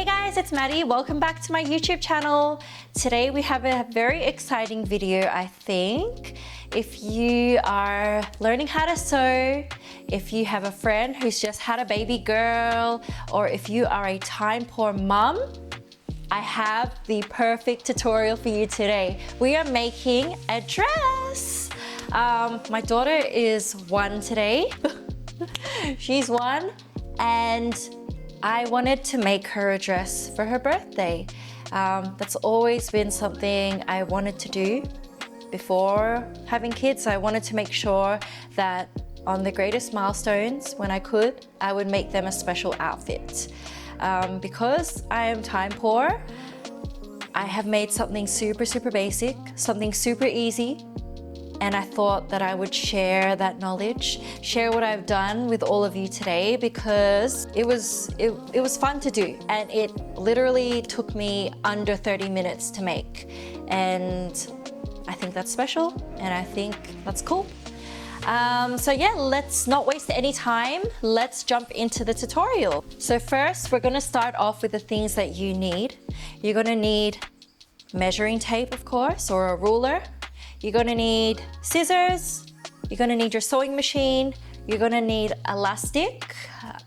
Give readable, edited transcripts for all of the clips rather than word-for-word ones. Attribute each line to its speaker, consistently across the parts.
Speaker 1: guys, it's Maddie. Welcome back to my YouTube channel. Today we have a very exciting video, I think. If you are learning how to sew, if you have a friend who's just had a baby girl, or if you are a time-poor mum, I have the perfect tutorial for you today. We are making a dress. My daughter is 1 today. She's 1 and I wanted to make her a dress for her birthday. That's always been something I wanted to do before having kids. I wanted to make sure that on the greatest milestones, when I could, I would make them a special outfit. Because I am time poor, I have made something super basic, something super easy, and I thought that I would share that knowledge, share what I've done with all of you today, because it was fun to do, and it literally took me under 30 minutes to make, and I think that's special, and I think that's cool. So yeah, let's not waste any time. Let's jump into the tutorial. So first, we're gonna start off with the things that you need. You're gonna need measuring tape, of course, or a ruler. You're gonna need scissors. You're gonna need your sewing machine. You're gonna need elastic,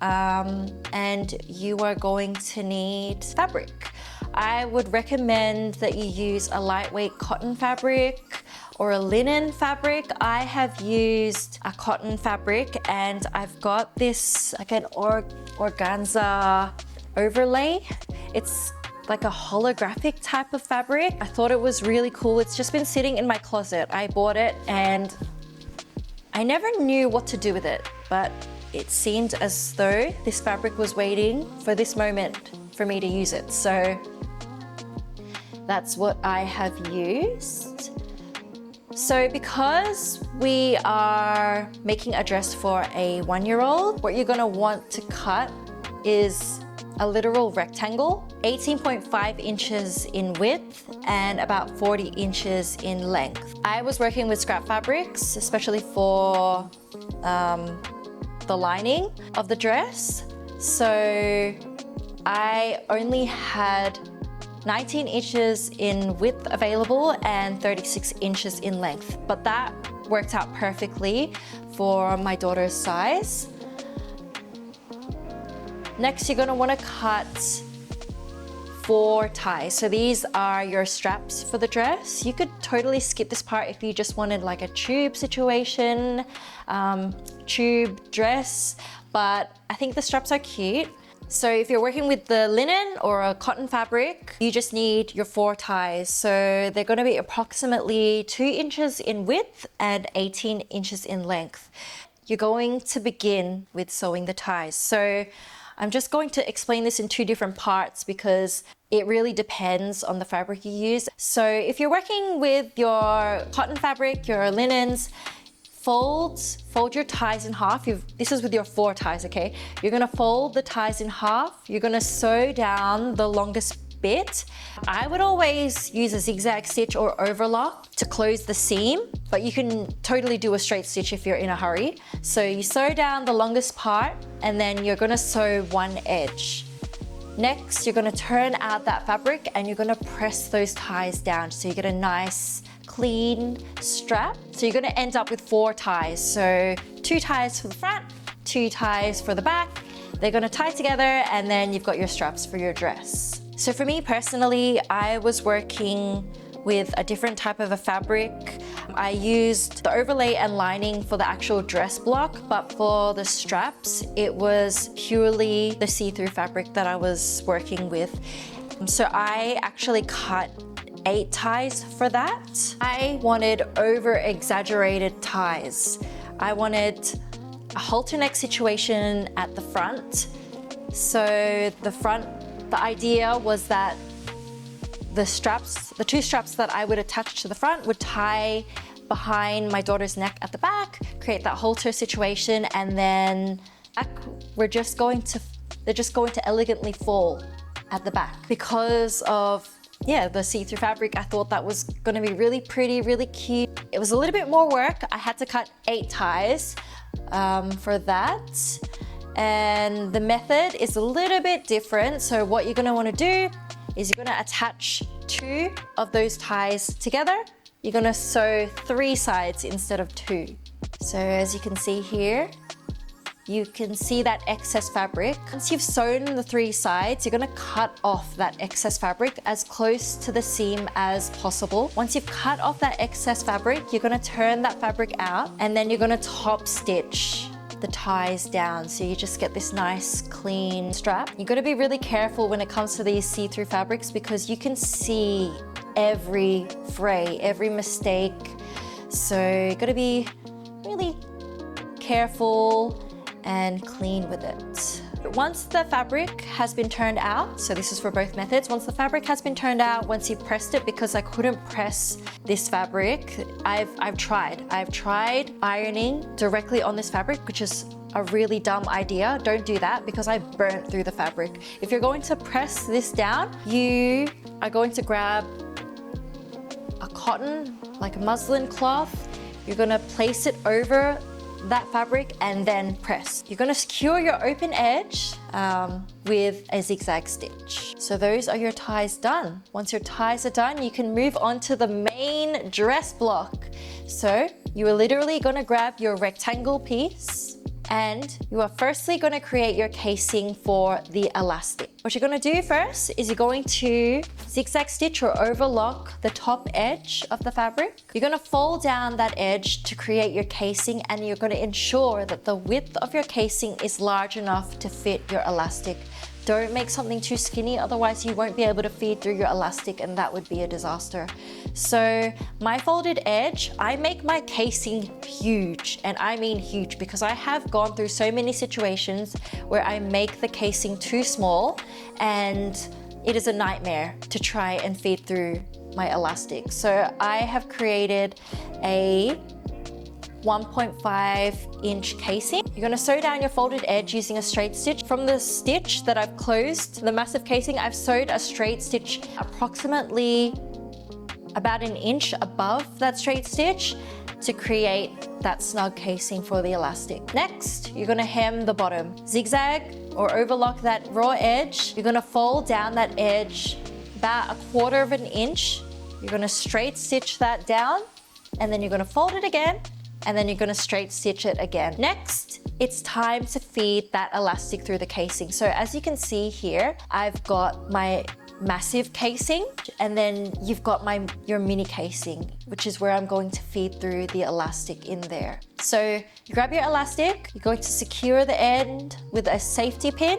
Speaker 1: and you are going to need fabric. I would recommend that you use a lightweight cotton fabric or a linen fabric. I have used a cotton fabric, and I've got this like an organza overlay. It's like a holographic type of fabric. I thought it was really cool. It's just been sitting in my closet. I bought it and I never knew what to do with it, but it seemed as though this fabric was waiting for this moment for me to use it. So that's what I have used. So because we are making a dress for a 1-year-old, what you're gonna want to cut is a literal rectangle, 18.5 inches in width and about 40 inches in length. I was working with scrap fabrics, especially for the lining of the dress. So I only had 19 inches in width available and 36 inches in length, but that worked out perfectly for my daughter's size. Next, you're gonna wanna cut 4 ties. So these are your straps for the dress. You could totally skip this part if you just wanted like a tube situation, tube dress, but I think the straps are cute. So if you're working with the linen or a cotton fabric, you just need your 4 ties. So they're gonna be approximately 2 inches in width and 18 inches in length. You're going to begin with sewing the ties. So I'm just going to explain this in 2 different parts because it really depends on the fabric you use. So if you're working with your cotton fabric, your linens, fold your ties in half. This is with your 4 ties, okay? You're gonna fold the ties in half. You're gonna sew down the longest bit. I would always use a zigzag stitch or overlock to close the seam, but you can totally do a straight stitch if you're in a hurry. So you sew down the longest part and then you're gonna sew one edge. Next, you're gonna turn out that fabric and you're gonna press those ties down so you get a nice clean strap. So you're gonna end up with 4 ties. So 2 ties for the front, 2 ties for the back. They're gonna tie together and then you've got your straps for your dress. So for me personally, I was working with a different type of a fabric. I used the overlay and lining for the actual dress block, but for the straps, it was purely the see-through fabric that I was working with. So I actually cut 8 ties for that. I wanted over-exaggerated ties. I wanted a halter neck situation at the front. So the idea was that the 2 straps that I would attach to the front would tie behind my daughter's neck at the back, create that halter situation, and then they're just going to elegantly fall at the back. Because of the see-through fabric, I thought that was gonna be really pretty, really cute. It was a little bit more work. I had to cut 8 ties for that. And the method is a little bit different. So what you're gonna wanna do is you're gonna attach 2 of those ties together. You're gonna sew 3 sides instead of 2. So as you can see here, you can see that excess fabric. Once you've sewn the 3 sides, you're gonna cut off that excess fabric as close to the seam as possible. Once you've cut off that excess fabric, you're gonna turn that fabric out and then you're gonna top stitch the ties down. So you just get this nice clean strap. You've gotta be really careful when it comes to these see-through fabrics because you can see every fray, every mistake. So you gotta be really careful and clean with it. Once the fabric has been turned out, so this is for both methods, once the fabric has been turned out, once you've pressed it, because I couldn't press this fabric, I've tried ironing directly on this fabric, which is a really dumb idea. Don't do that because I burnt through the fabric. If you're going to press this down, you are going to grab a cotton, like a muslin cloth, you're gonna place it over that fabric and then press. You're gonna secure your open edge with a zigzag stitch. So those are your ties done. Once your ties are done, you can move on to the main dress block. So you are literally gonna grab your rectangle piece and you are firstly gonna create your casing for the elastic. What you're gonna do first is you're going to zigzag stitch or overlock the top edge of the fabric. You're gonna fold down that edge to create your casing and you're gonna ensure that the width of your casing is large enough to fit your elastic. Don't make something too skinny, otherwise you won't be able to feed through your elastic and that would be a disaster. So my folded edge, I make my casing huge, and I mean huge because I have gone through so many situations where I make the casing too small and it is a nightmare to try and feed through my elastic. So I have created a 1.5 inch casing. You're gonna sew down your folded edge using a straight stitch. From the stitch that I've closed, the massive casing, I've sewed a straight stitch approximately about 1 inch above that straight stitch to create that snug casing for the elastic. Next, you're gonna hem the bottom. Zigzag or overlock that raw edge. You're gonna fold down that edge about 1/4 inch. You're gonna straight stitch that down and then you're gonna fold it again and then you're gonna straight stitch it again. Next, it's time to feed that elastic through the casing. So as you can see here, I've got my massive casing and then you've got your mini casing, which is where I'm going to feed through the elastic in there. So you grab your elastic, you're going to secure the end with a safety pin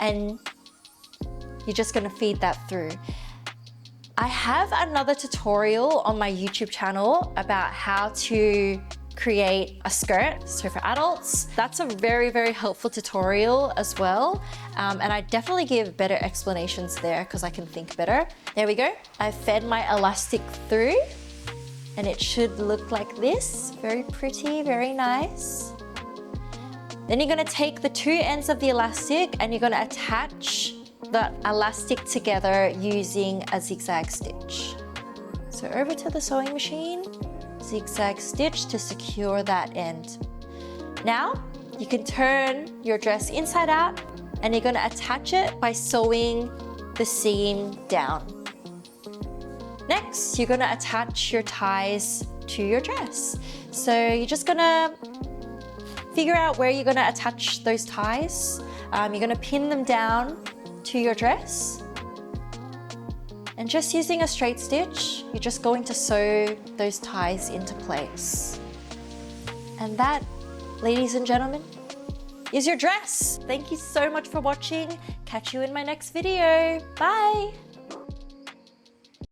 Speaker 1: and you're just gonna feed that through. I have another tutorial on my YouTube channel about how to create a skirt, so for adults. That's a very, very helpful tutorial as well. And I definitely give better explanations there because I can think better. There we go. I fed my elastic through and it should look like this. Very pretty, very nice. Then you're gonna take the 2 ends of the elastic and you're gonna attach the elastic together using a zigzag stitch. So over to the sewing machine, zigzag stitch to secure that end. Now you can turn your dress inside out and you're gonna attach it by sewing the seam down. Next, you're gonna attach your ties to your dress. So you're just gonna figure out where you're gonna attach those ties. You're gonna pin them down to your dress. And just using a straight stitch, you're just going to sew those ties into place. And that, ladies and gentlemen, is your dress. Thank you so much for watching. Catch you in my next video. Bye.